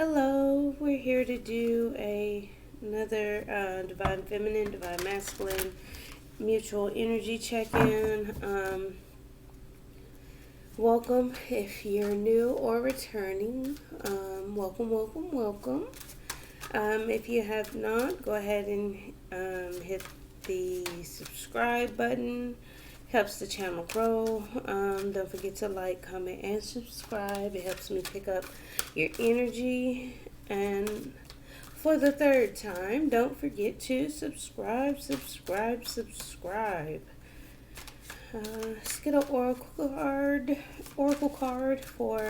Hello, we're here to do another Divine Feminine, Divine Masculine mutual energy check-in. Welcome if you're new or returning. Welcome. If you have not, go ahead and hit the subscribe button. Helps the channel grow. Don't forget to like, comment, and subscribe. It helps me pick up your energy. And for the third time, don't forget to subscribe. Let's get an oracle card for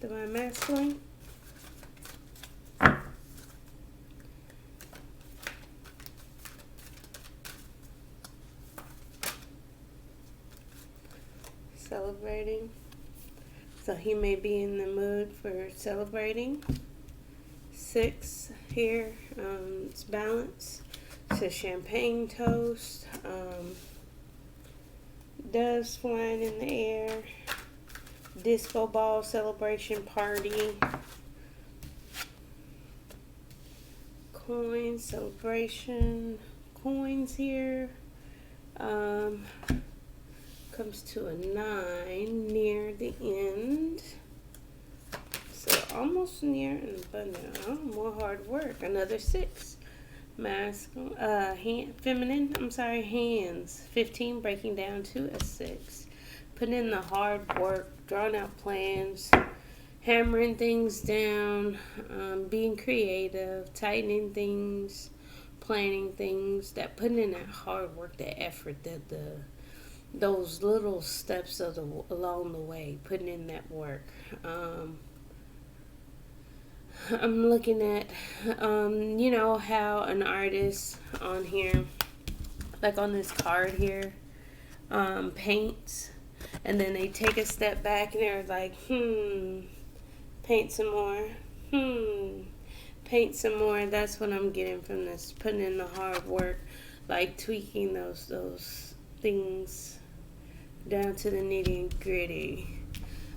Divine Masculine. Celebrating. So he may be in the mood for celebrating. 6 here. It's balance. It's a champagne toast. Doves flying in the air. Disco ball celebration party. Coins celebration. Coins here. Comes to a 9 near the end. So almost near, but no, more hard work. Another 6. Hands. 15 breaking down to a 6. Putting in the hard work, drawing out plans, hammering things down, being creative, tightening things, planning things, putting in that hard work, that effort, those little steps along the way, putting in that work. I'm looking at, how an artist on here, like on this card here, paints, and then they take a step back and they're like, paint some more, paint some more. That's what I'm getting from this, putting in the hard work, like tweaking those things down to the nitty gritty.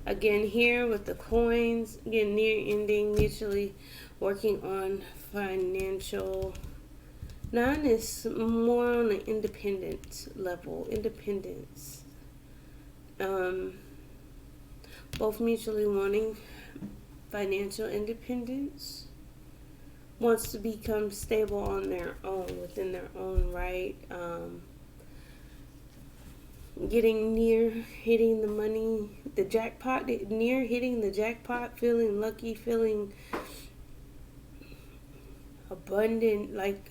Again, here with the coins, again, near ending, mutually working on financial. 9 is more on an independent level, independence. Both mutually wanting financial independence, wants to become stable on their own, within their own right. Getting near hitting the money, the jackpot, near hitting the jackpot, feeling lucky, feeling abundant, like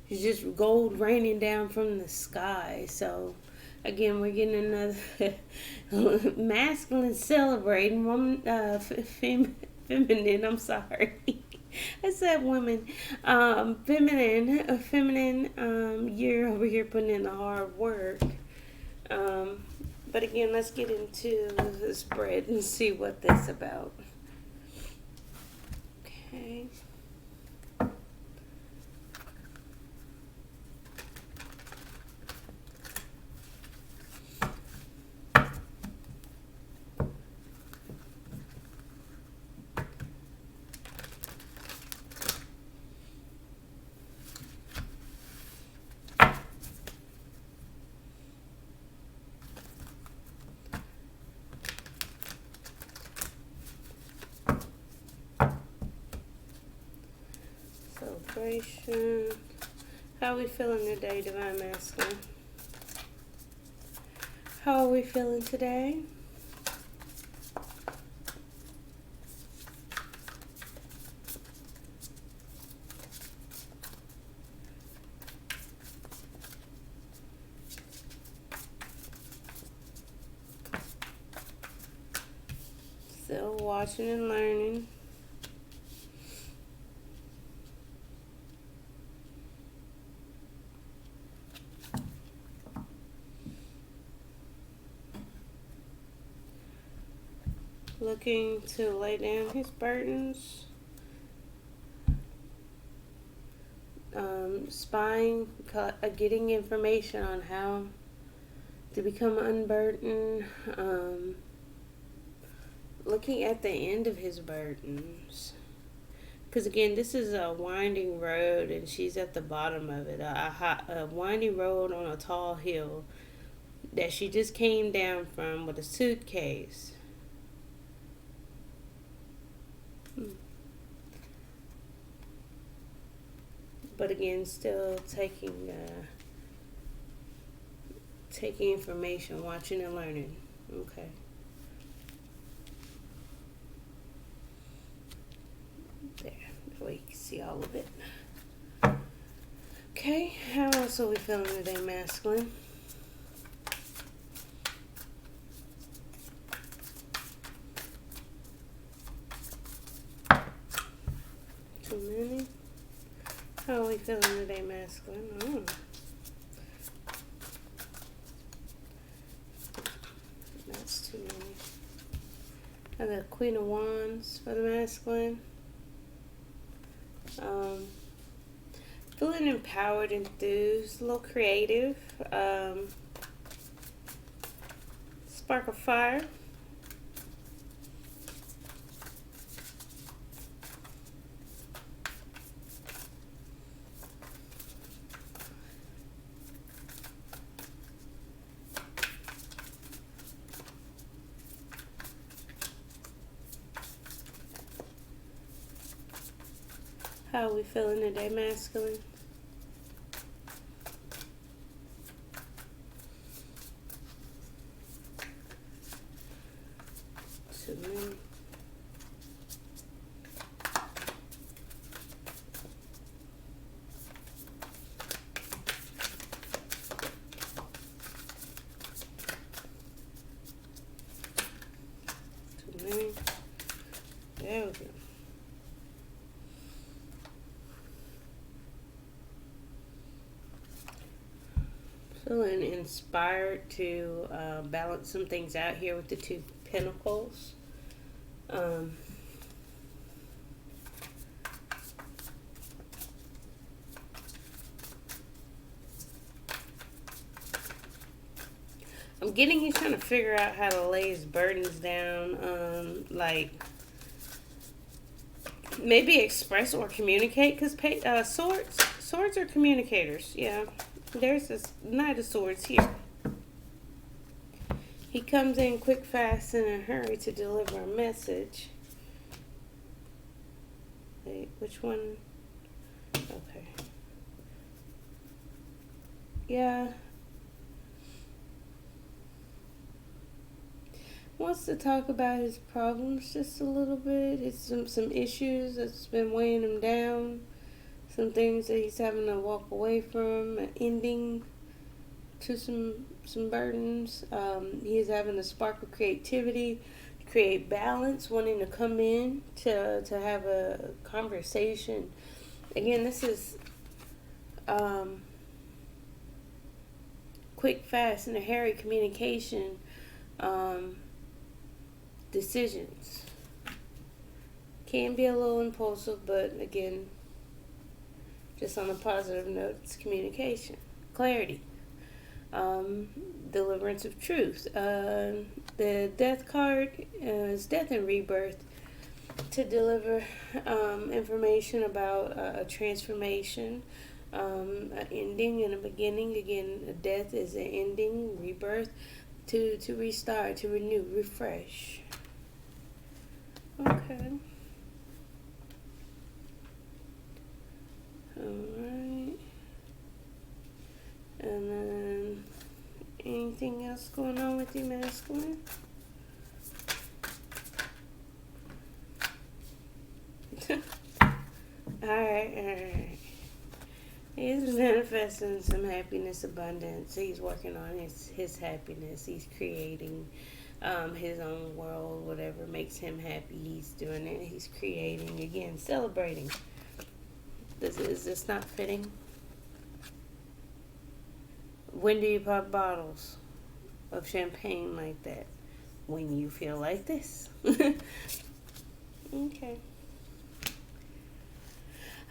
it's just gold raining down from the sky. So again, we're getting another masculine celebrating, woman, feminine, I'm sorry. I said women. Feminine, you're over here putting in the hard work. But again, let's get into the spread and see what that's about. Okay. Celebration. How are we feeling today, Divine Masculine? How are we feeling today? Still watching and learning. Looking to lay down his burdens. Spying, getting information on how to become unburdened. looking at the end of his burdens. Because again, this is a winding road, and she's at the bottom of it. A winding road on a tall hill that she just came down from with a suitcase. But again, still taking information, watching and learning. Okay. There, that way you can see all of it. Okay, how else are we feeling today, masculine? Too many? How are we feeling today, masculine? Oh. That's too many. I got Queen of Wands for the masculine. Feeling empowered, enthused, a little creative. Spark of fire. How are we feeling today, masculine? Too many. Too many. There we go. Feeling inspired to balance some things out here with the Two Pentacles. I'm getting he's trying to figure out how to lay his burdens down, like maybe express or communicate, because swords are communicators. Yeah, there's this Knight of Swords here. He comes in quick, fast, in a hurry to deliver a message. Wait, which one? Okay. Yeah. Wants to talk about his problems just a little bit. It's some issues that's been weighing him down. Some things that he's having to walk away from. An ending to some burdens. He's having a spark of creativity, to create balance, wanting to come in to have a conversation. Again, this is quick, fast, and a hairy communication. Decisions. Can be a little impulsive, but again, just on a positive note, it's communication, clarity, deliverance of truth. The death card is death and rebirth, to deliver information about a transformation, an ending and a beginning. Again, a death is an ending, rebirth, to restart, to renew, refresh. Okay. Alright. And then anything else going on with you, masculine? Alright. He's manifesting some happiness, abundance. He's working on his happiness. He's creating his own world. Whatever makes him happy, he's doing it. He's creating, again, celebrating. Is this not fitting? When do you pop bottles of champagne like that? When you feel like this. Okay.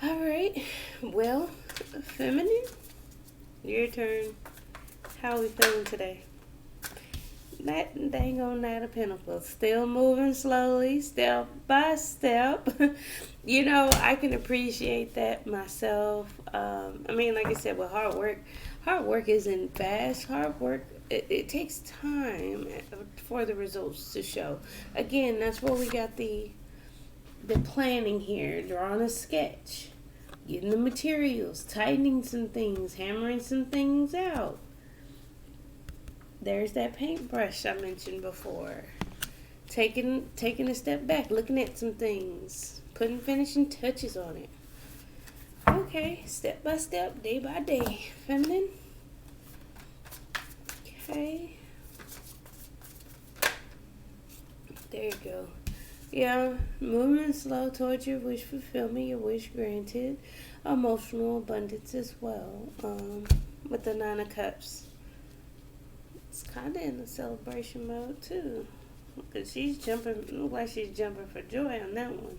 Alright. Well, feminine, your turn. How are we feeling today? that dang on Knight of Pentacles. Still moving slowly, step by step. I can appreciate that myself. I mean, like I said, with hard work isn't fast. Hard work, it takes time for the results to show. Again, that's where we got the planning here, drawing a sketch, getting the materials, tightening some things, hammering some things out. There's that paintbrush I mentioned before. Taking a step back, looking at some things, putting finishing touches on it. Okay, step by step, day by day. Feminine. Okay. There you go. Yeah, moving slow towards your wish fulfillment, your wish granted. Emotional abundance as well. With the Nine of Cups. It's kind of in a celebration mode too. Because she's jumping, looks like she's jumping for joy on that one.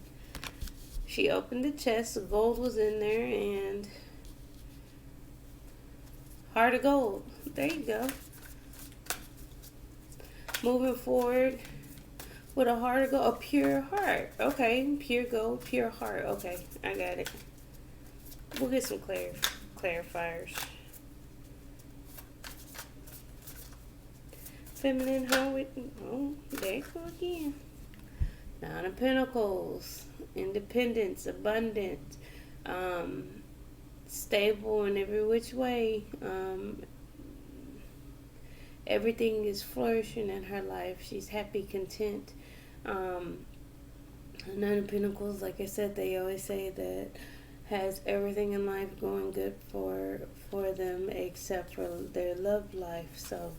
She opened the chest, the gold was in there, and heart of gold. There you go. Moving forward with a heart of gold, a pure heart. Okay, pure gold, pure heart. Okay, I got it. We'll get some clarifiers. Feminine, there you go again. Nine of Pentacles, independence, abundance, stable in every which way. Everything is flourishing in her life. She's happy, content. Nine of Pentacles, like I said, they always say that has everything in life going good for them except for their love life. So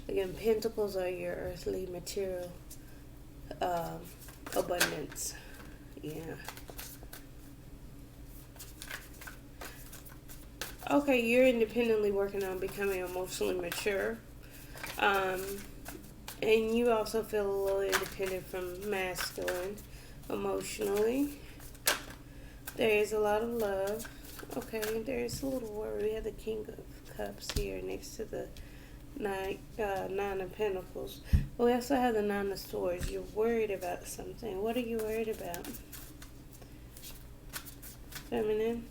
again, Pentacles are your earthly material abundance. Yeah. Okay, you're independently working on becoming emotionally mature. And you also feel a little independent from masculine emotionally. There is a lot of love. Okay, there's a little worry. We have the King of Cups here next to the Nine of Pentacles. But we also have the Nine of Swords. You're worried about something. What are you worried about? Feminine.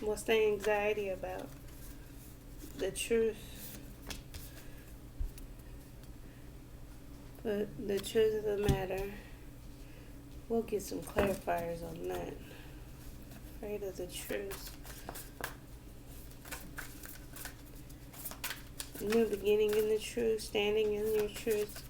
What's the anxiety about? The truth. But the truth of the matter, we'll get some clarifiers on that. Afraid of the truth. A new beginning in the truth, standing in your truth.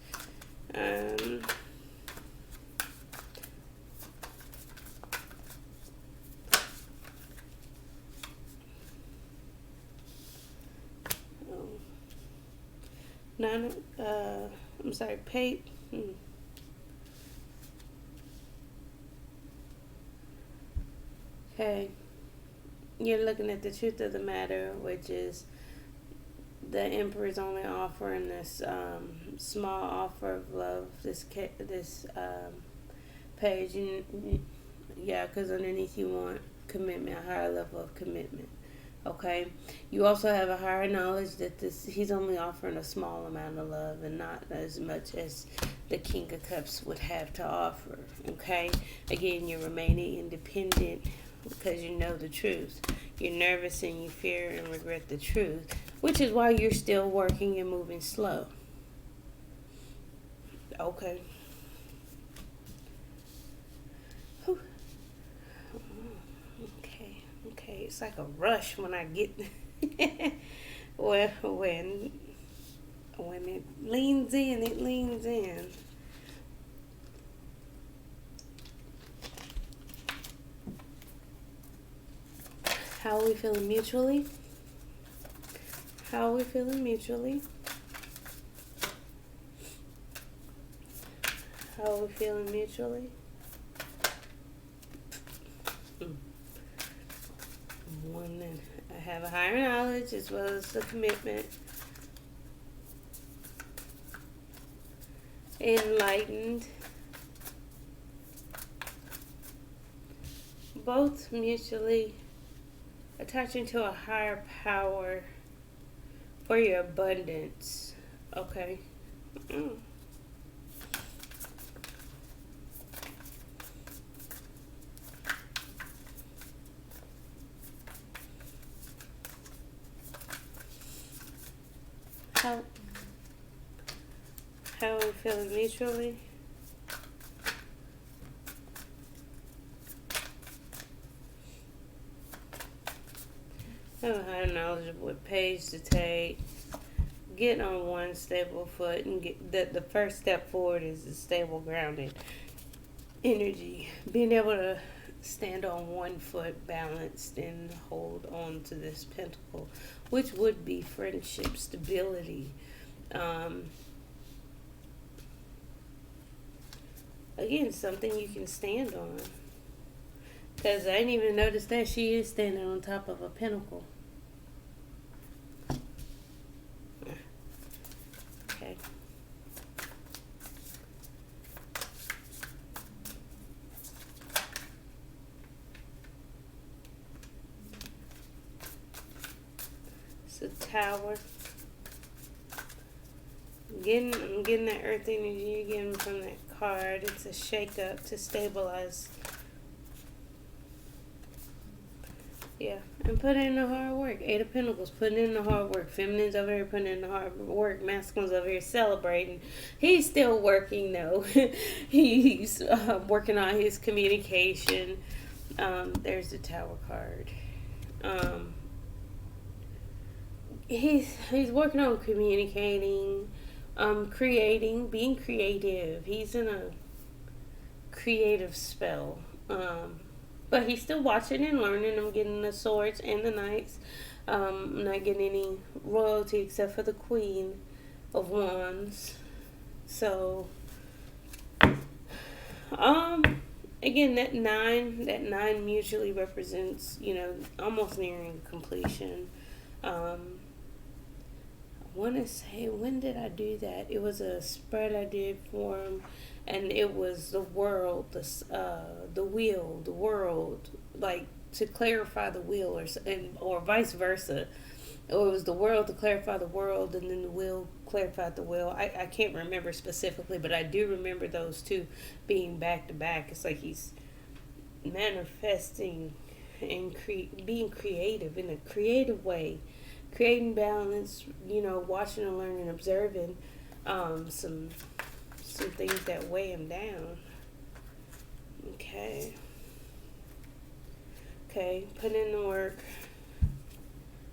Okay. You're looking at the truth of the matter, which is the Emperor's only offering this small offer of love. This page, because underneath you want commitment, a higher level of commitment. Okay, you also have a higher knowledge that he's only offering a small amount of love and not as much as the King of Cups would have to offer. Okay, again, you're remaining independent because you know the truth. You're nervous and you fear and regret the truth, which is why you're still working and moving slow. Okay. Whew. Okay, it's like a rush when I get when it leans in, it leans in. How are we feeling mutually? How are we feeling mutually? How are we feeling mutually? One, I have a higher knowledge as well as the commitment. Enlightened. Both mutually attaching to a higher power for your abundance. Okay. Mm. How are we feeling mutually? Oh, how knowledgeable what page to take. Get on one stable foot and get that the first step forward is a stable grounded energy. Being able to stand on one foot balanced and hold on to this pentacle, which would be friendship, stability. Um, Again, something you can stand on. Because I didn't even notice that she is standing on top of a pinnacle. Okay. It's a tower. I'm getting that earth energy again from that card. It's a shake up to stabilize. Yeah, and put in the hard work. Eight of Pentacles, putting in the hard work. Feminine's over here putting in the hard work. Masculine's over here celebrating. He's still working though. He's working on his communication. There's the Tower card. He's working on communicating, creating, being creative. He's in a creative spell. But he's still watching and learning. I'm getting the swords and the knights. I'm not getting any royalty except for the Queen of Wands. So, again, that nine mutually represents, almost nearing completion. I want to say, when did I do that? It was a spread I did for him, and it was the world, the wheel, the world, like to clarify the wheel, or vice versa. Or it was the world to clarify the world, and then the wheel clarified the wheel. I can't remember specifically, but I do remember those two being back to back. It's like he's manifesting and being creative in a creative way, creating balance, watching and learning, observing some things that weigh him down. Okay, put in the work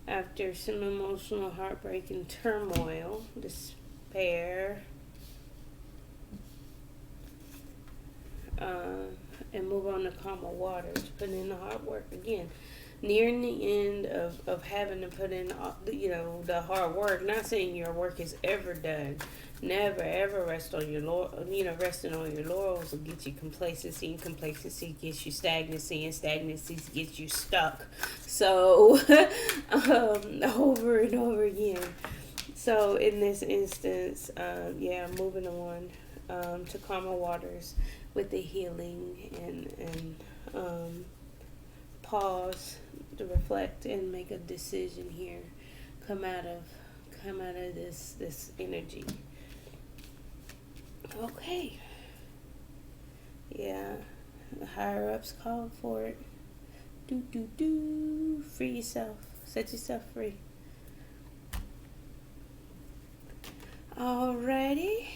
after some emotional heartbreak and turmoil, despair, and move on to calmer waters. Put in the hard work again. Nearing the end of having to put in, the hard work. Not saying your work is ever done. Never ever rest on your resting on your laurels will get you complacency, and complacency gets you stagnancy, and stagnancy gets you stuck. So, over and over again. So in this instance, moving on to calmer waters with the healing and pause to reflect and make a decision here. Come out of this energy. Okay. Yeah. The higher ups called for it. Free yourself. Set yourself free. Alrighty.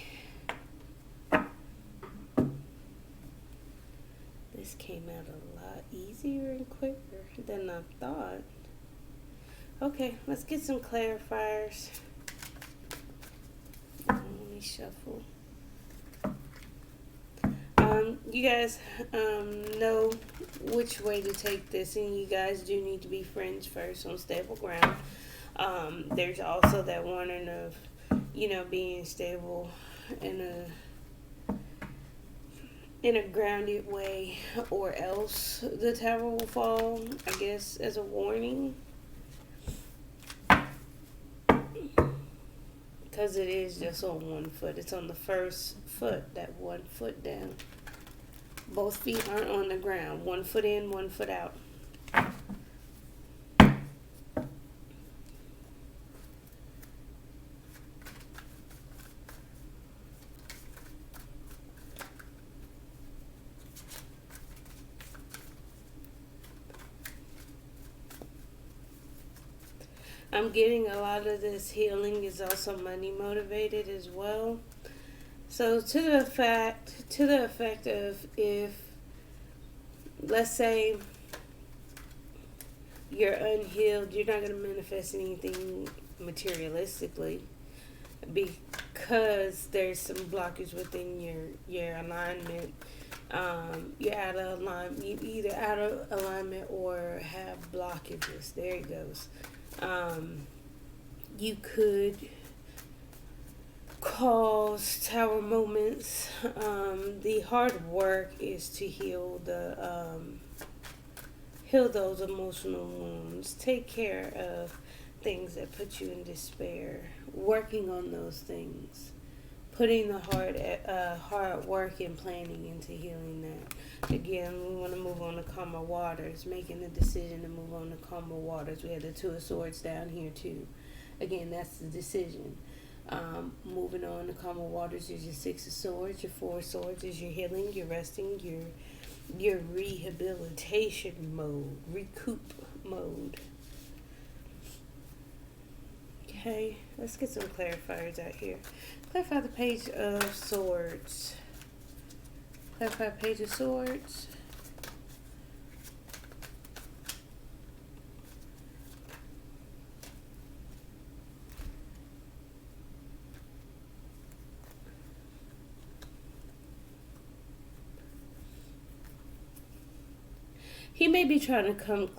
This came out a lot easier and quicker than I thought. Okay, let's get some clarifiers. Let me shuffle. You guys know which way to take this, and you guys do need to be friends first on stable ground. There's also that warning of, being stable in a grounded way, or else the tower will fall, I guess, as a warning. Because it is just on one foot. It's on the first foot, that one foot down. Both feet aren't on the ground. One foot in, one foot out. I'm getting a lot of this healing is also money motivated as well. So to the effect of, if let's say you're unhealed, you're not going to manifest anything materialistically because there's some blockage within your alignment. You're out of alignment. You either out of alignment or have blockages. There it goes. You could cause tower moments. The hard work is to heal those emotional wounds. Take care of things that put you in despair. Working on those things. Putting the hard work and planning into healing that. Again, we want to move on to calmer waters. Making the decision to move on to calmer waters. We have the Two of Swords down here too. Again, that's the decision. Moving on to calmer waters is your Six of Swords. Your Four of Swords is your healing, your resting, your rehabilitation mode, recoup mode. Okay, let's get some clarifiers out here. Clarify the Page of Swords. Clarify Page of Swords. He may be trying to come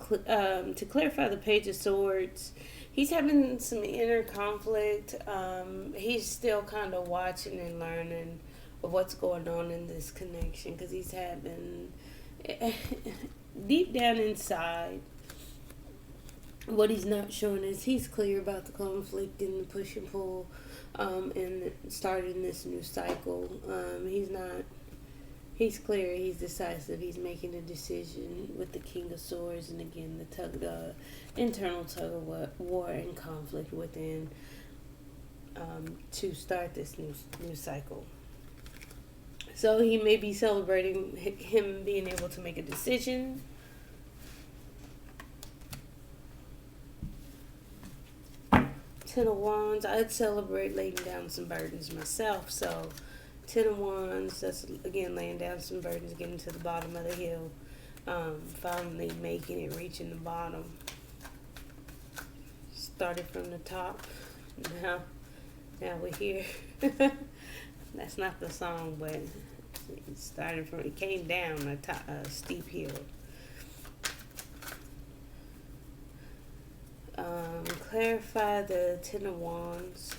to clarify the Page of Swords. He's having some inner conflict. He's still kind of watching and learning of what's going on in this connection, because he's having deep down inside, what he's not showing is he's clear about the conflict and the push and pull, and starting this new cycle. He's clear, he's decisive, he's making a decision with the King of Swords, and again, the internal tug of war and conflict within, to start this new cycle. So he may be celebrating him being able to make a decision. Ten of Wands, I'd celebrate laying down some burdens myself, so Ten of Wands, that's again laying down some burdens, getting to the bottom of the hill, finally making it, reaching the bottom. Started from the top, now we're here. That's not the song, but it came down a steep hill. Clarify the Ten of Wands.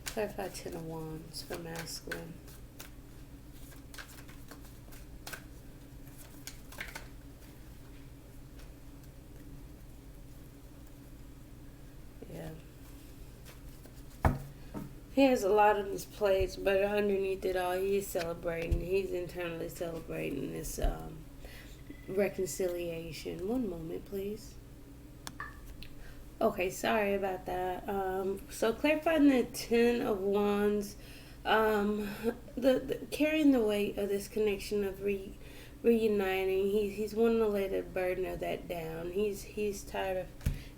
Clarify Ten of Wands for masculine. Yeah. He has a lot on his plate, but underneath it all, he's celebrating. He's internally celebrating this reconciliation. One moment, please. Okay, sorry about that. So clarifying the Ten of Wands, the carrying the weight of this connection of reuniting. He's wanting to lay the burden of that down. He's tired of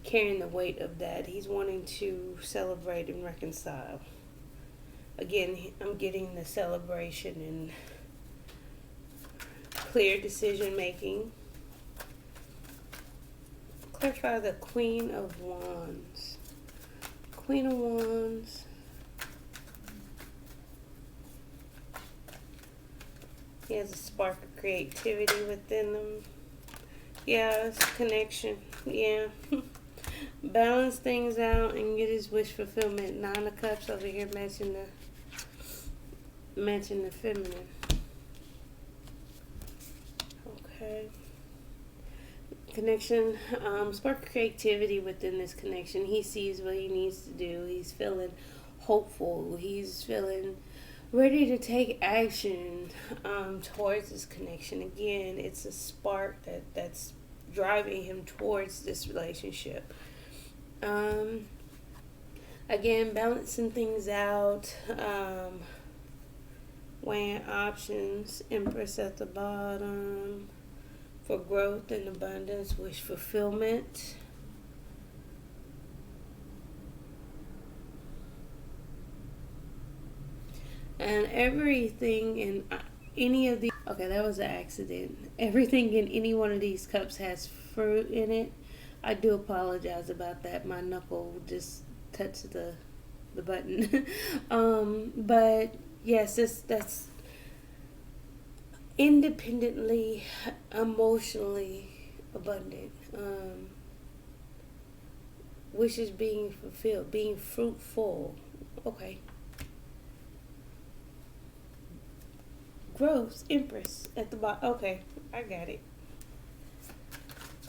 carrying the weight of that. He's wanting to celebrate and reconcile. Again, I'm getting the celebration and clear decision making. Clarify the Queen of Wands. Queen of Wands. He has a spark of creativity within them. Yeah, it's a connection. Yeah. Balance things out and get his wish fulfillment. Nine of Cups over here matching the feminine. Okay. Connection, spark creativity within this connection. He sees what he needs to do. He's feeling hopeful. He's feeling ready to take action towards this connection. Again, it's a spark that's driving him towards this relationship. Again, balancing things out, weighing options, Empress at the bottom. For growth and abundance, wish fulfillment. And everything in any of these, okay, that was an accident. Everything in any one of these cups has fruit in it. I do apologize about that. My knuckle just touched the button. But yes, that's independently, emotionally abundant. Wishes being fulfilled, being fruitful. Okay. Gross, Empress at the bottom. Okay, I got it.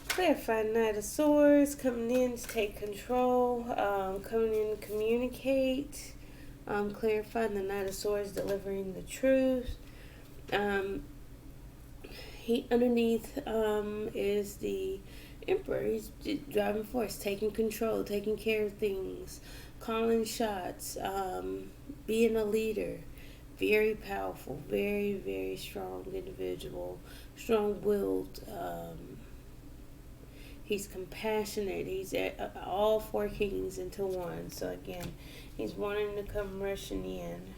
Clarify Knight of Swords, coming in to take control, coming in to communicate, clarifying the Knight of Swords, delivering the truth. He underneath is the Emperor. He's driving force, taking control, taking care of things, calling shots, being a leader. Very powerful, very, very strong individual, strong-willed. He's compassionate. He's all four kings into one. So again, he's wanting to come rushing in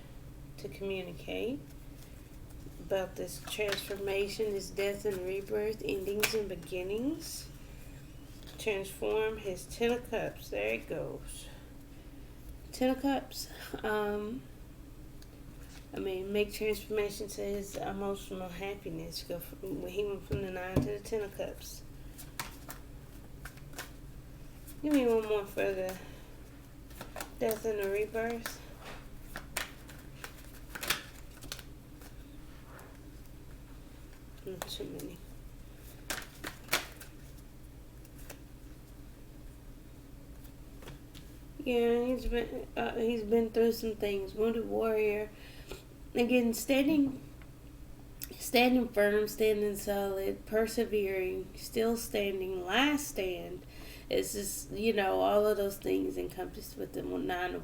to communicate about this transformation, this death and rebirth, endings and beginnings. Transform his Ten of Cups. There it goes. Ten of Cups. Make transformation to his emotional happiness. He went from the Nine to the Ten of Cups. Give me one more for the death and the rebirth. Not too many. Yeah, he's been through some things. Wounded warrior. Again, standing firm, standing solid, persevering, still standing, last stand. It's just, all of those things encompassed with the Nine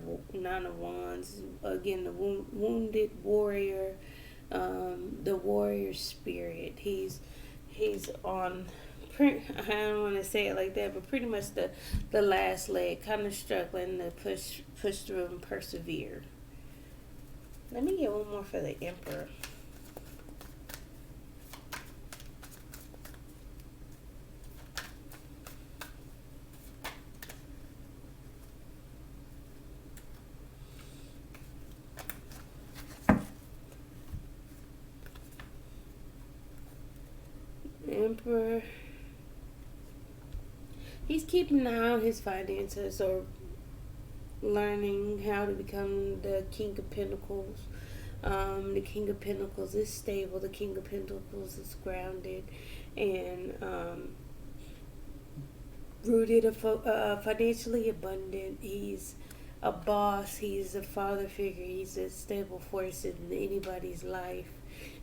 of Wands. Again, the wounded warrior, the warrior spirit. He's on. I don't want to say it like that, but pretty much the last leg, kind of struggling to push through and persevere. Let me get one more for the Emperor. Emperor. He's keeping an eye on his finances, or learning how to become the King of Pentacles. The King of Pentacles is stable. The King of Pentacles is grounded and rooted, financially abundant. He's a boss. He's a father figure. He's a stable force in anybody's life.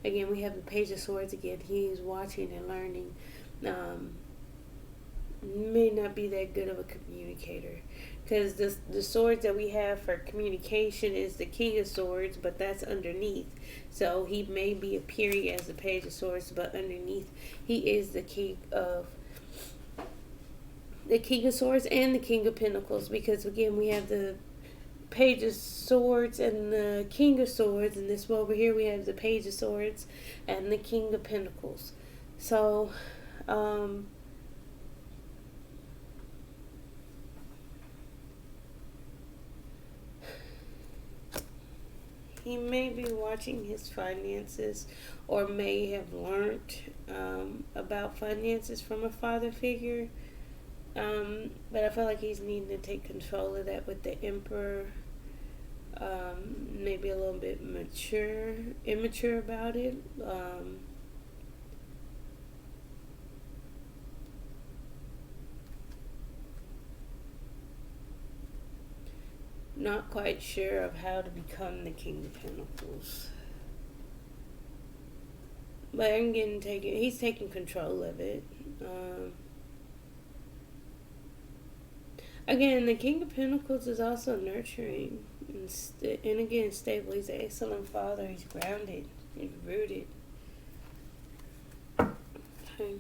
Again, we have the Page of Swords again. He's watching and learning. May not be that good of a communicator, because the swords that we have for communication is the King of Swords, but that's underneath. So he may be appearing as the Page of Swords, but underneath he is the King of Swords and the King of Pentacles, because again we have the Page of Swords and the King of Swords, and this one over here we have the Page of Swords and the King of Pentacles. So he may be watching his finances, or may have learned about finances from a father figure. But I feel like he's needing to take control of that with the Emperor. Maybe a little bit immature about it. Not quite sure of how to become the King of Pentacles. But he's taking control of it. Again, the King of Pentacles is also nurturing and again stable. He's an excellent father. He's grounded. He's rooted. Okay.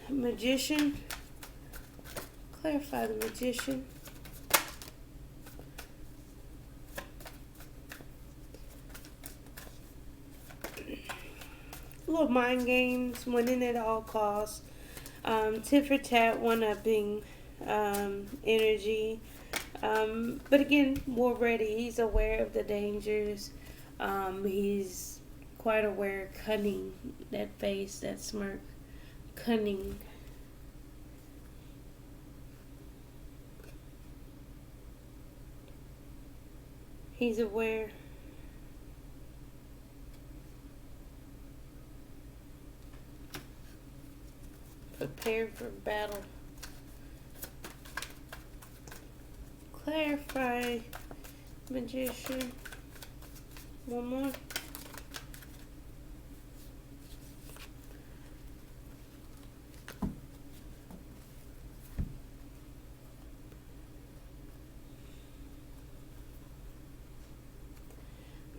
Magician. Clarify the Magician. little mind games, winning at all costs. Tit for tat, one upping energy. But again, more ready. He's aware of the dangers. He's quite aware, cunning. That face, that smirk, cunning. He's aware. Prepared for battle. Clarify, magician. One more.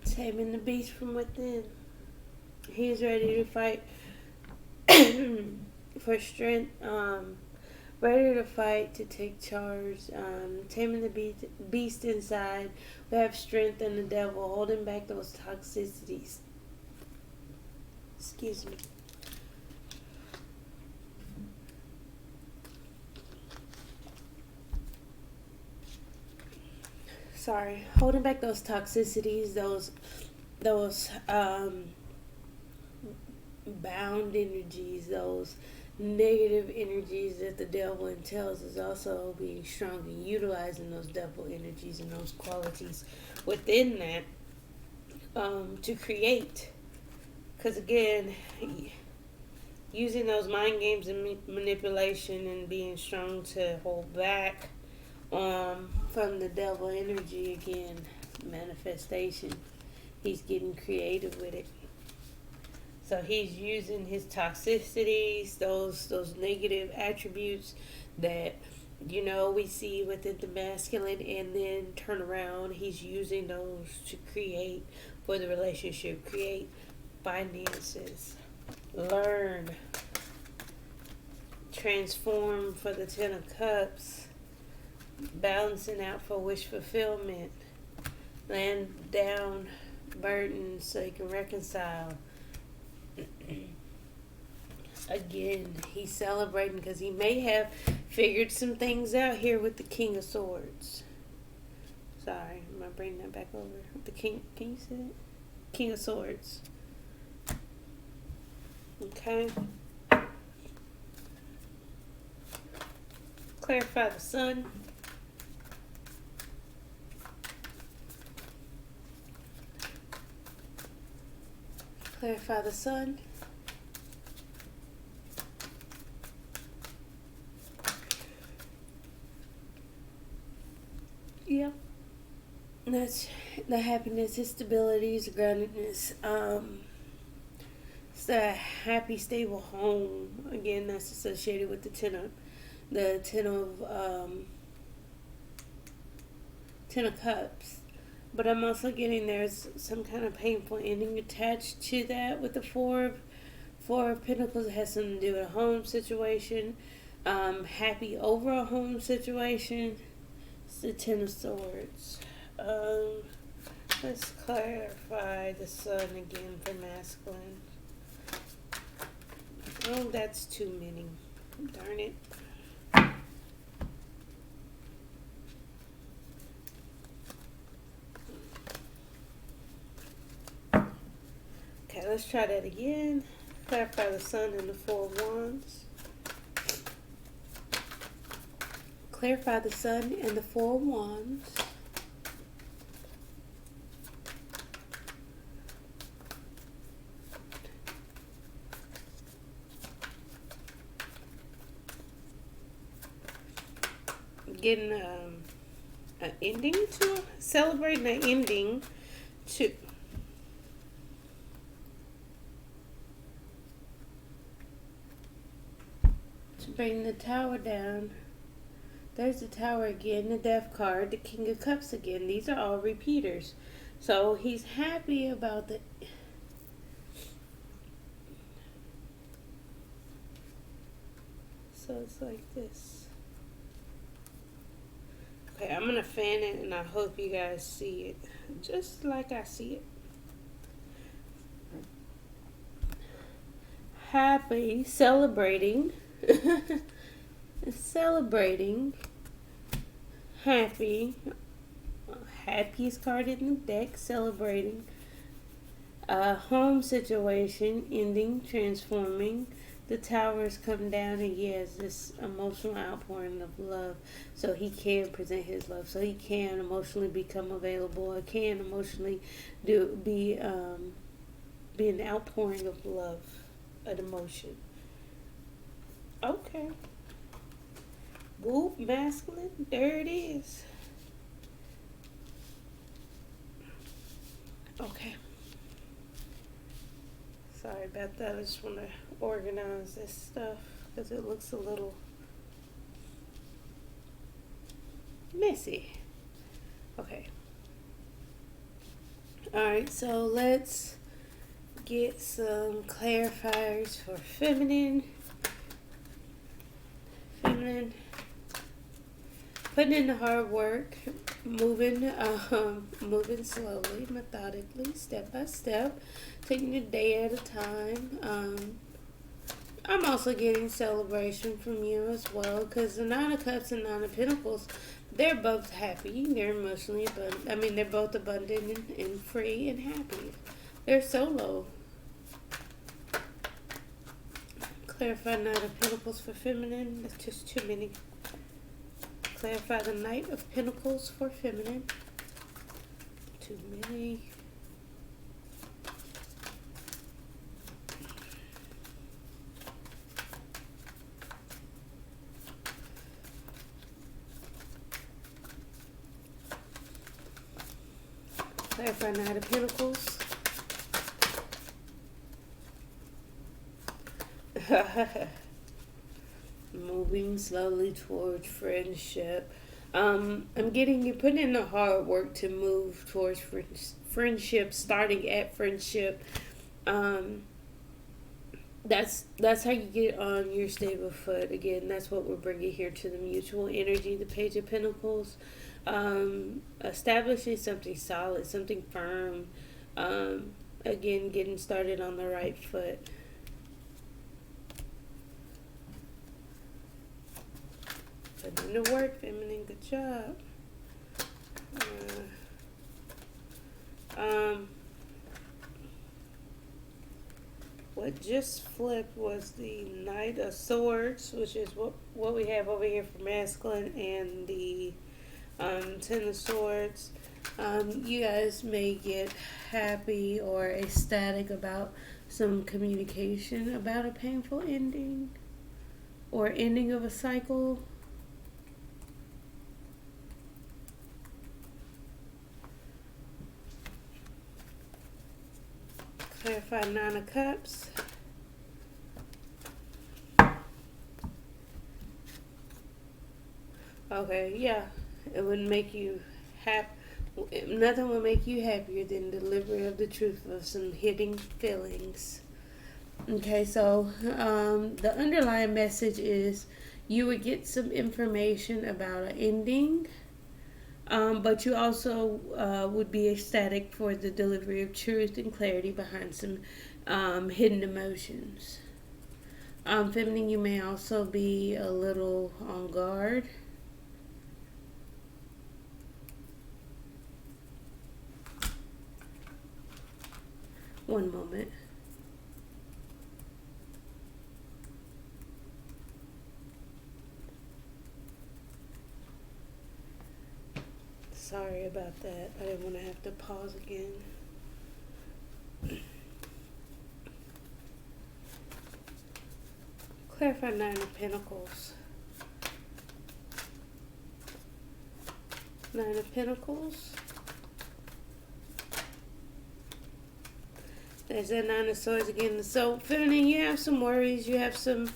Taming the beast from within. He's ready to fight for strength. Ready to fight, to take charge. Taming the beast inside. We have strength in the devil, holding back those toxicities. Excuse me. Sorry, holding back those toxicities, those bound energies, those negative energies that the devil entails, is also being strong and utilizing those devil energies and those qualities within that to create. Because again, using those mind games and manipulation and being strong to hold back from the devil energy, again, manifestation. He's getting creative with it. So he's using his toxicities, those negative attributes that we see within the masculine, and then turn around. He's using those to create for the relationship, create finances, learn, transform for the Ten of Cups, balancing out for wish fulfillment, land down burdens so he can reconcile. Again, he's celebrating because he may have figured some things out here with the King of Swords. Sorry, am I bringing that back over? The King, can you see it? King of Swords. Okay. Clarify the sun. Clarify the sun. Yep. That's the happiness, his stability, his groundedness. It's a happy, stable home. Again, that's associated with the Ten of Cups. But I'm also getting there's some kind of painful ending attached to that with the Four of Pentacles. It has something to do with a home situation. Happy over a home situation. It's the Ten of Swords. Let's clarify the sun again for masculine. Oh, that's too many. Darn it. Okay, let's try that again. Clarify the sun and the Four of Wands. Clarify the sun and the Four of Wands. Getting an ending to celebrating an ending to bring the Tower down. There's the Tower again, the Death card, the King of Cups again. These are all repeaters. So he's happy about the... So it's like this. Okay, I'm going to fan it and I hope you guys see it. Just like I see it. happy, celebrating, celebrating, happy, happiest card in the deck, celebrating, a home situation ending, transforming. The towers come down and he has this emotional outpouring of love, so he can present his love, so he can emotionally become available, or can emotionally be an outpouring of love, an emotion. Okay. Whoop, masculine. There it is. Okay. Sorry about that. I just want to organize this stuff because it looks a little messy. Okay. Alright, so let's get some clarifiers for feminine. Feminine. Putting in the hard work, moving slowly, methodically, step by step, taking a day at a time. I'm also getting celebration from you as well, because the Nine of Cups and Nine of Pentacles, they're both happy. They're emotionally abundant. I mean, they're both abundant and free and happy. They're solo. Clarify Knight of Pentacles for feminine. That's just too many. Clarify the Knight of Pentacles for feminine. Too many. Clarify Knight of Pentacles. Moving slowly towards friendship. I'm getting you putting in the hard work to move towards friendship, starting at friendship. That's how you get on your stable foot. Again, that's what we're bringing here to the mutual energy, the Page of Pentacles. Establishing something solid, something firm. Again, getting started on the right foot. Putting in the work, feminine. Good job. What just flipped was the Knight of Swords, which is what we have over here for masculine, and the Ten of Swords. You guys may get happy or ecstatic about some communication about a painful ending or ending of a cycle. Clarify Nine of Cups. Okay, yeah. It would make you happy. Nothing will make you happier than delivery of the truth of some hidden feelings. Okay, so the underlying message is you would get some information about an ending, but you also would be ecstatic for the delivery of truth and clarity behind some hidden emotions. Feminine, you may also be a little on guard. One moment. Sorry about that. I didn't want to have to pause again. Clarify Nine of Pentacles. Nine of Pentacles. There's that Nine of Swords again. So, feminine, you have some worries. You have some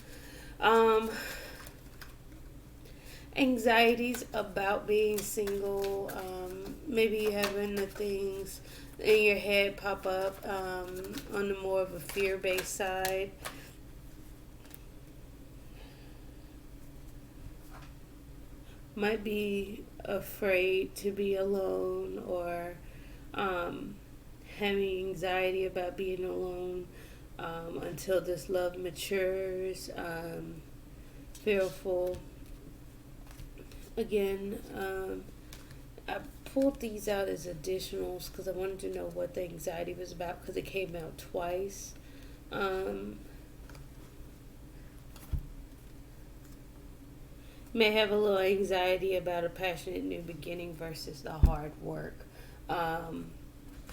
anxieties about being single. Maybe you having the things in your head pop up on the more of a fear-based side. Might be afraid to be alone, or having anxiety about being alone. until this love matures. Fearful. Again, I pulled these out as additionals because I wanted to know what the anxiety was about because it came out twice. May have a little anxiety about a passionate new beginning versus the hard work.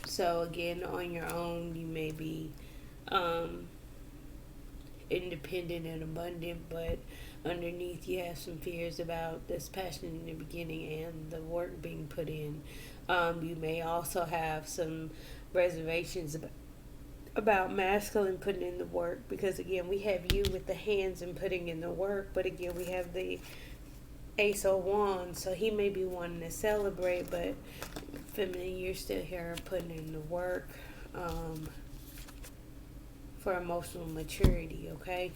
So again, on your own, you may be independent and abundant, but underneath you have some fears about this passion in the beginning and the work being put in. You may also have some reservations about masculine putting in the work because again we have you with the hands and putting in the work, but again we have the Ace of Wands, so he may be wanting to celebrate, but feminine, you're still here putting in the work for emotional maturity, okay?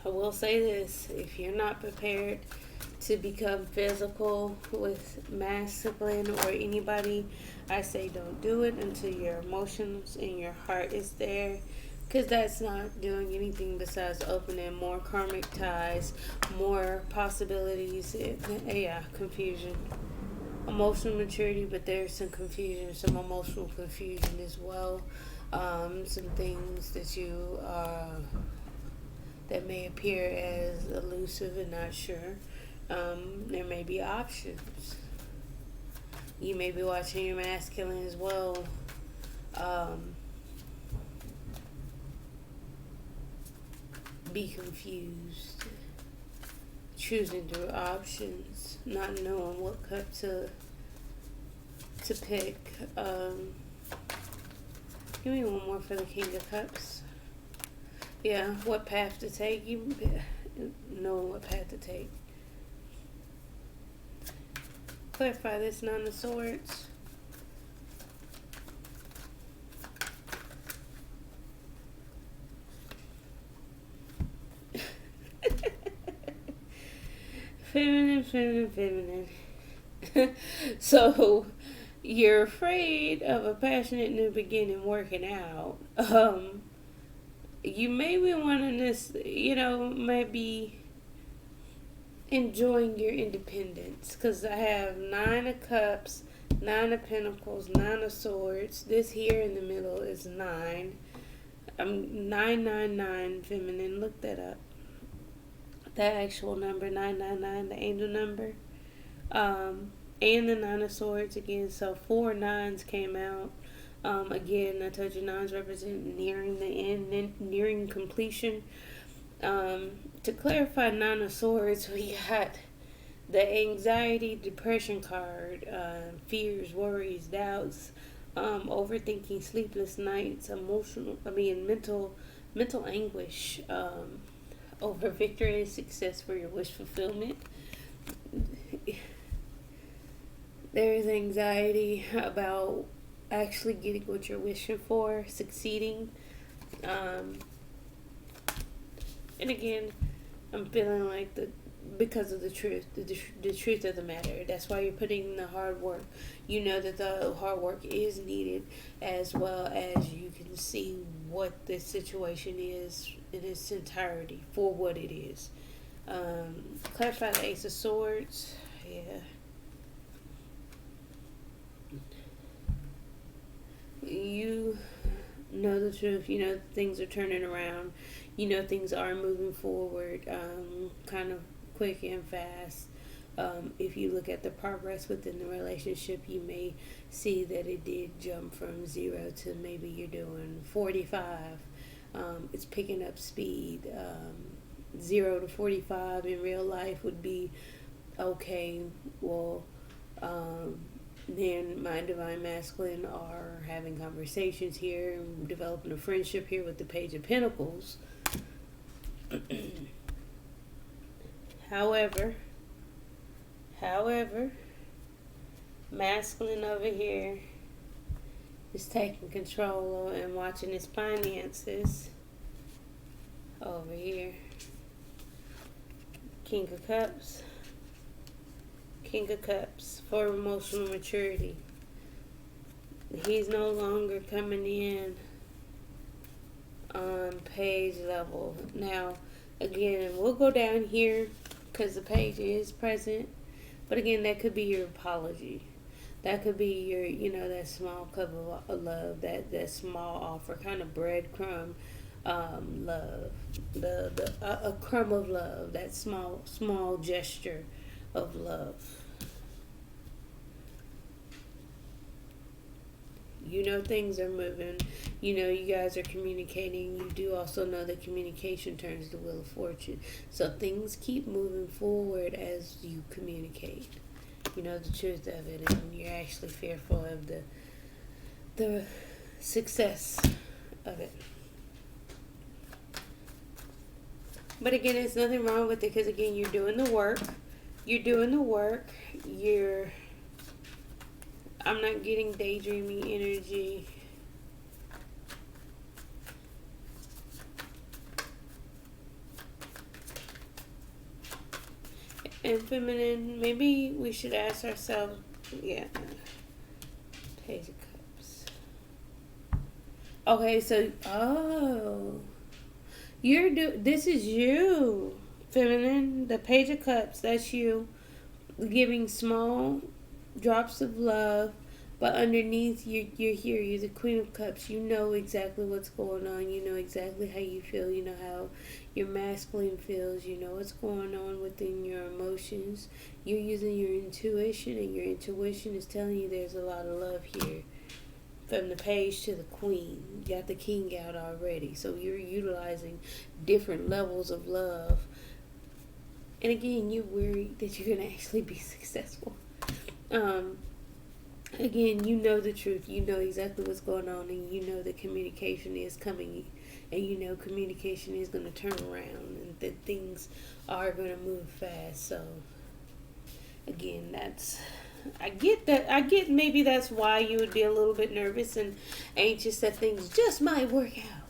I will say this, if you're not prepared to become physical with masculine or anybody, I say don't do it until your emotions and your heart is there, because that's not doing anything besides opening more karmic ties, more possibilities, confusion. Emotional maturity, but there's some confusion, some emotional confusion as well. Some things that you that may appear as elusive and not sure. There may be options. You may be watching your masculine as well. Be confused, choosing through options, not knowing what cup to pick. Give me one more for the King of Cups. Yeah, what path to take? You knowing what path to take. Clarify this Nine of Swords. Feminine. So, you're afraid of a passionate new beginning working out. You may be wanting this, maybe enjoying your independence. Because I have Nine of Cups, Nine of Pentacles, Nine of Swords. This here in the middle is 9. 999 feminine. Look that up. That actual number, 999, the angel number. And the Nine of Swords again. So 4 nines came out. Again, I told you nines represent nearing the end, nearing completion. To clarify Nine of Swords, we got the anxiety, depression card, fears, worries, doubts, overthinking, sleepless nights, mental anguish, over victory and success for your wish fulfillment. There is anxiety about actually getting what you're wishing for, succeeding. And again, I'm feeling like because of the truth, the truth of the matter. That's why you're putting in the hard work. You know that the hard work is needed, as well as you can see what this situation is in its entirety for what it is. Clarify the Ace of Swords. Yeah. You know the truth. You know things are turning around. You know things are moving forward, kind of quick and fast. If you look at the progress within the relationship, you may see that it did jump from 0 to maybe you're doing 45. It's picking up speed. 0 to 45 in real life would be okay. Well, then my divine masculine are having conversations here and developing a friendship here with the Page of Pentacles. However, masculine over here is taking control and watching his finances over here. King of Cups for emotional maturity. He's no longer coming in on page level. Now, again, we'll go down here because the page is present. But again, that could be your apology. That could be your, that small cup of love, that small offer, kind of breadcrumb love, a crumb of love, that small gesture of love. Things are moving. You guys are communicating. You do also know that communication turns the wheel of fortune. So things keep moving forward as you communicate. You know the truth of it, and you're actually fearful of the success of it. But again, there's nothing wrong with it because again, you're doing the work. You're doing the work. I'm not getting daydreaming energy. And feminine, maybe we should ask ourselves, yeah, Page of Cups. Okay, so, this is you, feminine, the Page of Cups, that's you, giving small drops of love, but underneath you're here, you're the Queen of Cups. You know exactly what's going on. You know exactly how you feel. You know how your masculine feels. You know what's going on within your emotions. You're using your intuition, and your intuition is telling you there's a lot of love here. From the page to the queen, you got the king out already, so you're utilizing different levels of love. And again, you're worried that you're gonna actually be successful. Again, you know the truth. You know exactly what's going on, and you know that communication is coming, and you know communication is going to turn around, and that things are going to move fast. So, again, I get that. I get maybe that's why you would be a little bit nervous and anxious that things just might work out.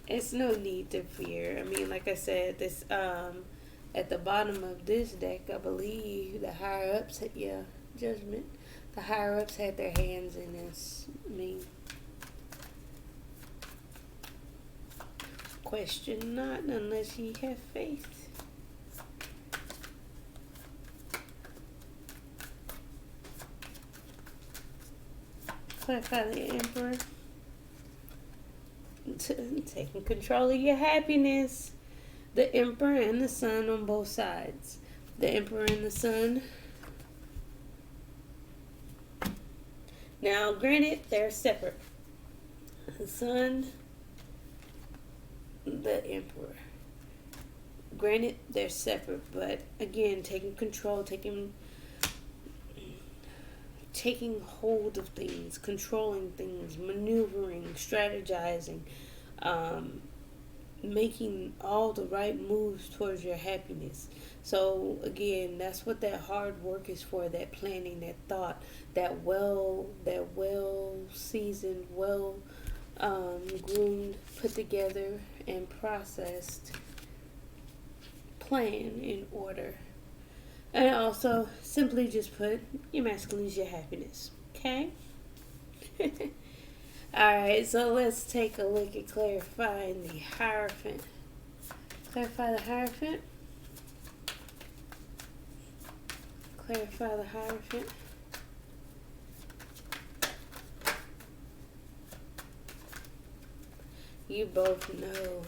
It's no need to fear. I mean, like I said, this at the bottom of this deck, I believe the higher ups had judgment. The higher ups had their hands in this. I mean, question not unless ye have faith. Clarify the Emperor. Taking control of your happiness. The Emperor and the Sun on both sides. The Emperor and the Sun. Now, granted, they're separate. The Sun, the Emperor. Granted, they're separate, but again, taking control, taking hold of things, controlling things, maneuvering, strategizing, making all the right moves towards your happiness. So again, that's what that hard work is for, that planning, that thought, that well seasoned, groomed, put together and processed plan in order. And also, simply just put, your masculine is your happiness. Okay? Alright, so let's take a look at clarifying the Hierophant. Clarify the Hierophant. Clarify the Hierophant. You both know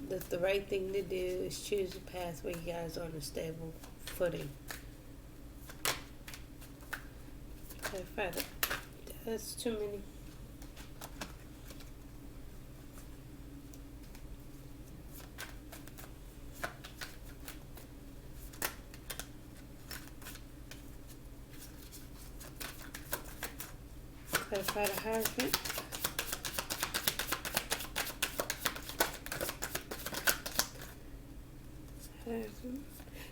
that the right thing to do is choose a path where you guys are on a stable footing. Clarify that. That's too many. Clarify the Hierophant.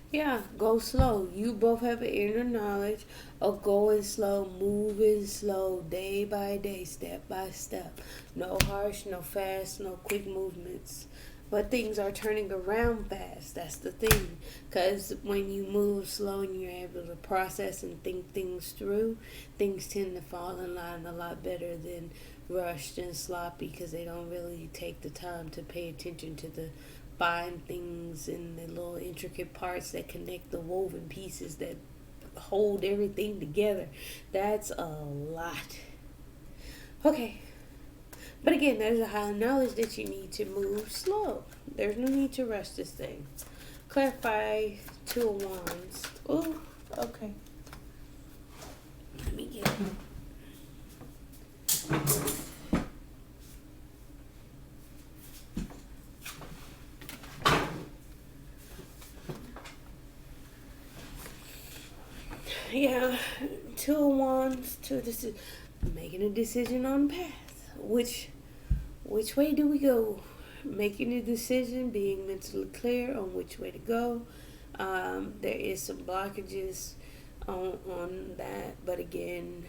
Yeah, go slow. You both have an inner knowledge of going slow, moving slow, day by day, step by step. No harsh, no fast, no quick movements. But things are turning around fast. That's the thing. Because when you move slow and you're able to process and think things through, things tend to fall in line a lot better than rushed and sloppy, because they don't really take the time to pay attention to the fine things and the little intricate parts that connect the woven pieces that hold everything together. That's a lot. Okay. But again, there's a high knowledge that you need to move slow. There's no need to rush this thing. Clarify Two of Wands. Oh, okay. Let me get it. Yeah, Two of Wands. Making a decision on the path. Which way do we go? Making a decision, being mentally clear on which way to go. There is some blockages on that, but again,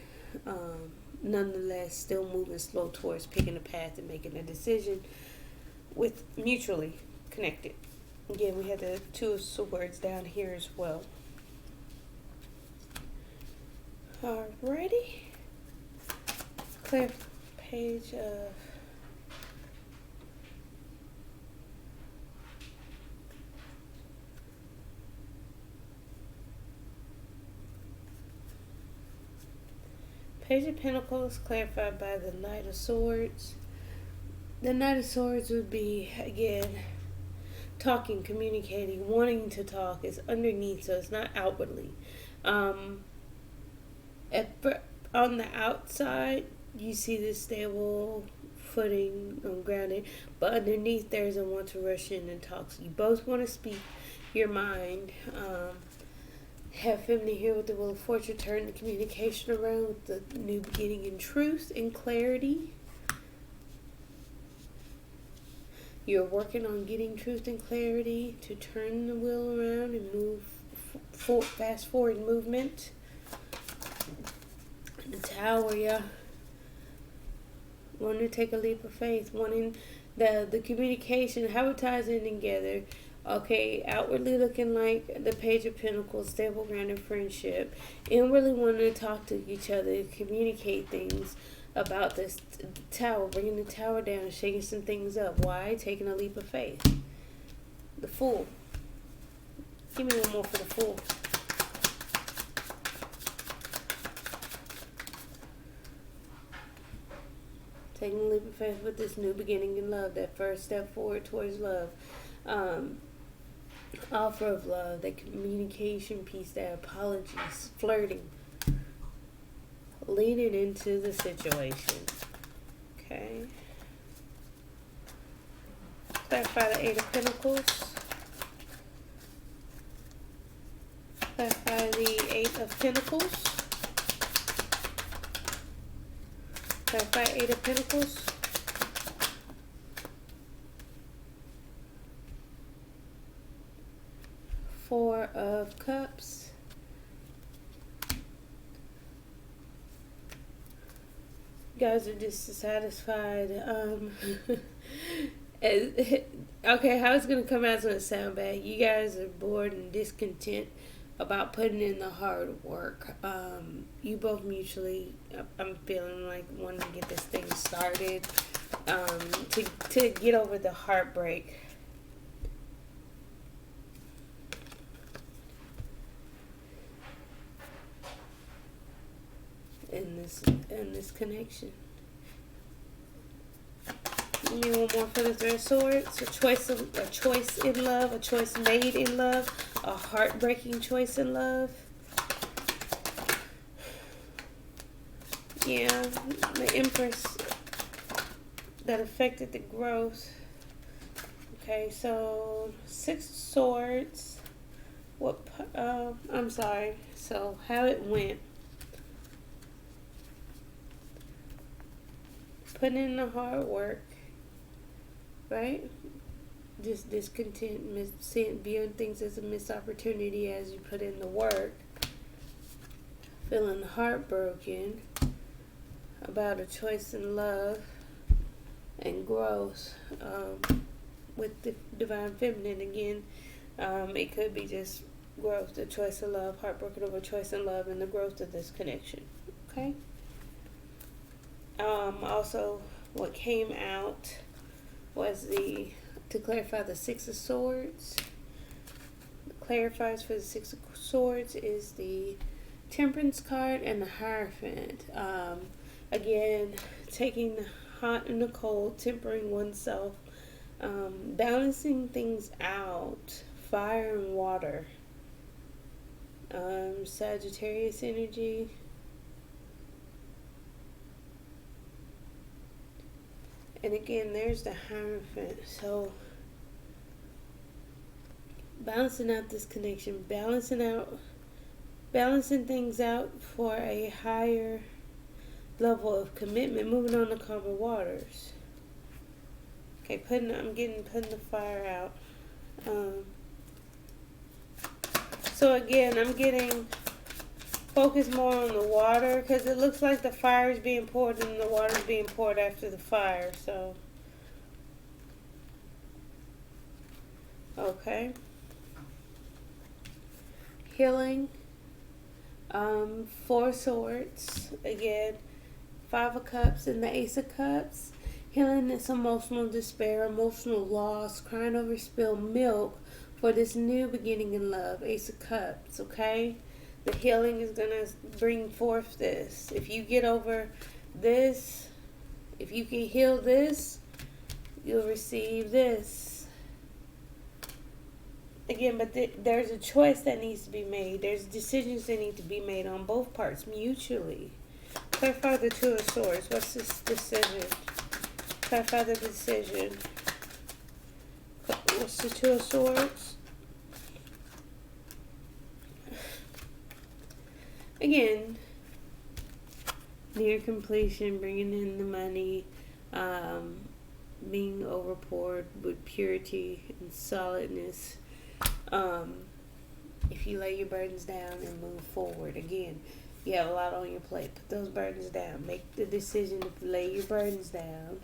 nonetheless, still moving slow towards picking a path and making a decision with mutually connected. Again, we have the Two of Swords down here as well. Alrighty. Clear page of Page of Pentacles clarified by the Knight of Swords. The Knight of Swords would be, again, talking, communicating, wanting to talk is underneath, so it's not outwardly. On the outside, you see this stable footing, grounded, but underneath there's a want to rush in and talk. So you both want to speak your mind. Have feminine here with the Wheel of Fortune. Turn the communication around with the new beginning in truth and clarity. You're working on getting truth and clarity to turn the wheel around and move fast forward movement. The Tower, yeah. Wanting to take a leap of faith. Wanting the communication, how it ties in together. Okay, outwardly looking like the Page of Pentacles, stable, grounded friendship. Inwardly wanting to talk to each other, communicate things about this Tower, bringing the Tower down, shaking some things up. Why? Taking a leap of faith. The Fool. Give me one more for the Fool. Taking a leap of faith with this new beginning in love, that first step forward towards love. Offer of love, that communication piece, that apologies, flirting, leaning into the situation. Okay. Clarify the Eight of Pentacles. Clarify the Eight of Pentacles. Clarify Eight of Pentacles. Four of Cups. You guys are just dissatisfied. Okay, how it's gonna come out is gonna sound bad. You guys are bored and discontent about putting in the hard work. You both mutually, I'm feeling like wanting to get this thing started. To get over the heartbreak. In this connection. Give me one more for the Three of Swords. A choice in love, a choice made in love, a heartbreaking choice in love. Yeah, the Empress that affected the growth. Okay, so Six of Swords. I'm sorry. So how it went. Putting in the hard work, right? Just discontent, viewing things as a missed opportunity as you put in the work. Feeling heartbroken about a choice in love and growth. with the divine feminine again. It could be just growth, the choice of love, heartbroken over choice in love, and the growth of this connection. Okay. Also, what came out was to clarify the Six of Swords. The clarifiers for the Six of Swords is the Temperance card and the Hierophant. Again, taking the hot and the cold, tempering oneself, balancing things out, fire and water. Sagittarius energy. And again, there's the Hierophant. So, balancing out this connection, balancing things out for a higher level of commitment, moving on to calmer waters. Okay, putting the fire out. So again, I'm getting focused more on the water because it looks like the fire is being poured and the water is being poured after the fire. So, okay. Healing. Four Swords. Again, Five of Cups and the Ace of Cups. Healing this emotional despair, emotional loss, crying over spilled milk for this new beginning in love. Ace of Cups, okay? The healing is going to bring forth this. If you get over this, if you can heal this, you'll receive this. Again, but there's a choice that needs to be made. There's decisions that need to be made on both parts mutually. Clarify the Two of Swords. What's this decision? Clarify the decision. What's the Two of Swords? Again, near completion, bringing in the money, being overpoured with purity and solidness. If you lay your burdens down and move forward, again, you have a lot on your plate. Put those burdens down. Make the decision to lay your burdens down.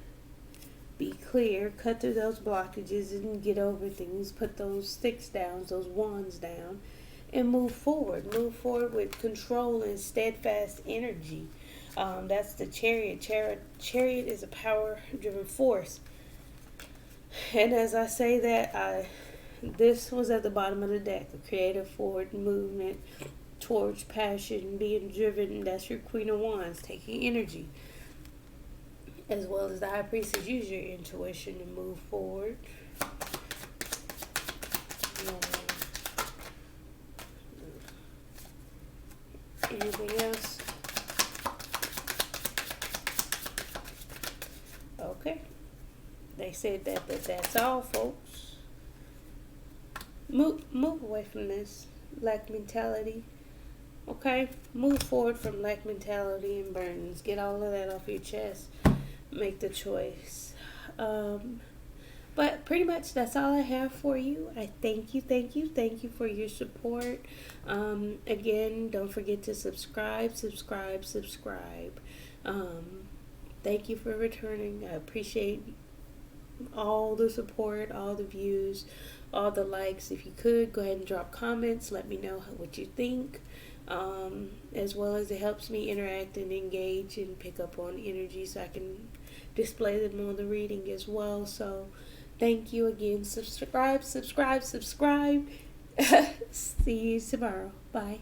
Be clear. Cut through those blockages and get over things. Put those sticks down, those wands down, and move forward. Move forward with control and steadfast energy. That's the Chariot. Chariot is a power-driven force. And as I say that, this was at the bottom of the deck. A creative forward movement towards passion, being driven. That's your Queen of Wands, taking energy. As well as the High Priestess, use your intuition to move forward. Anything else? Okay. They said that, but that's all, folks. Move away from this lack mentality. Okay? Move forward from lack mentality and burdens. Get all of that off your chest. Make the choice. But pretty much that's all I have for you. I thank you for your support. Again, don't forget to subscribe. Thank you for returning. I appreciate all the support, all the views, all the likes. If you could, go ahead and drop comments. Let me know what you think. As well as it helps me interact and engage and pick up on energy so I can display them on the reading as well. So thank you again. Subscribe. See you tomorrow. Bye.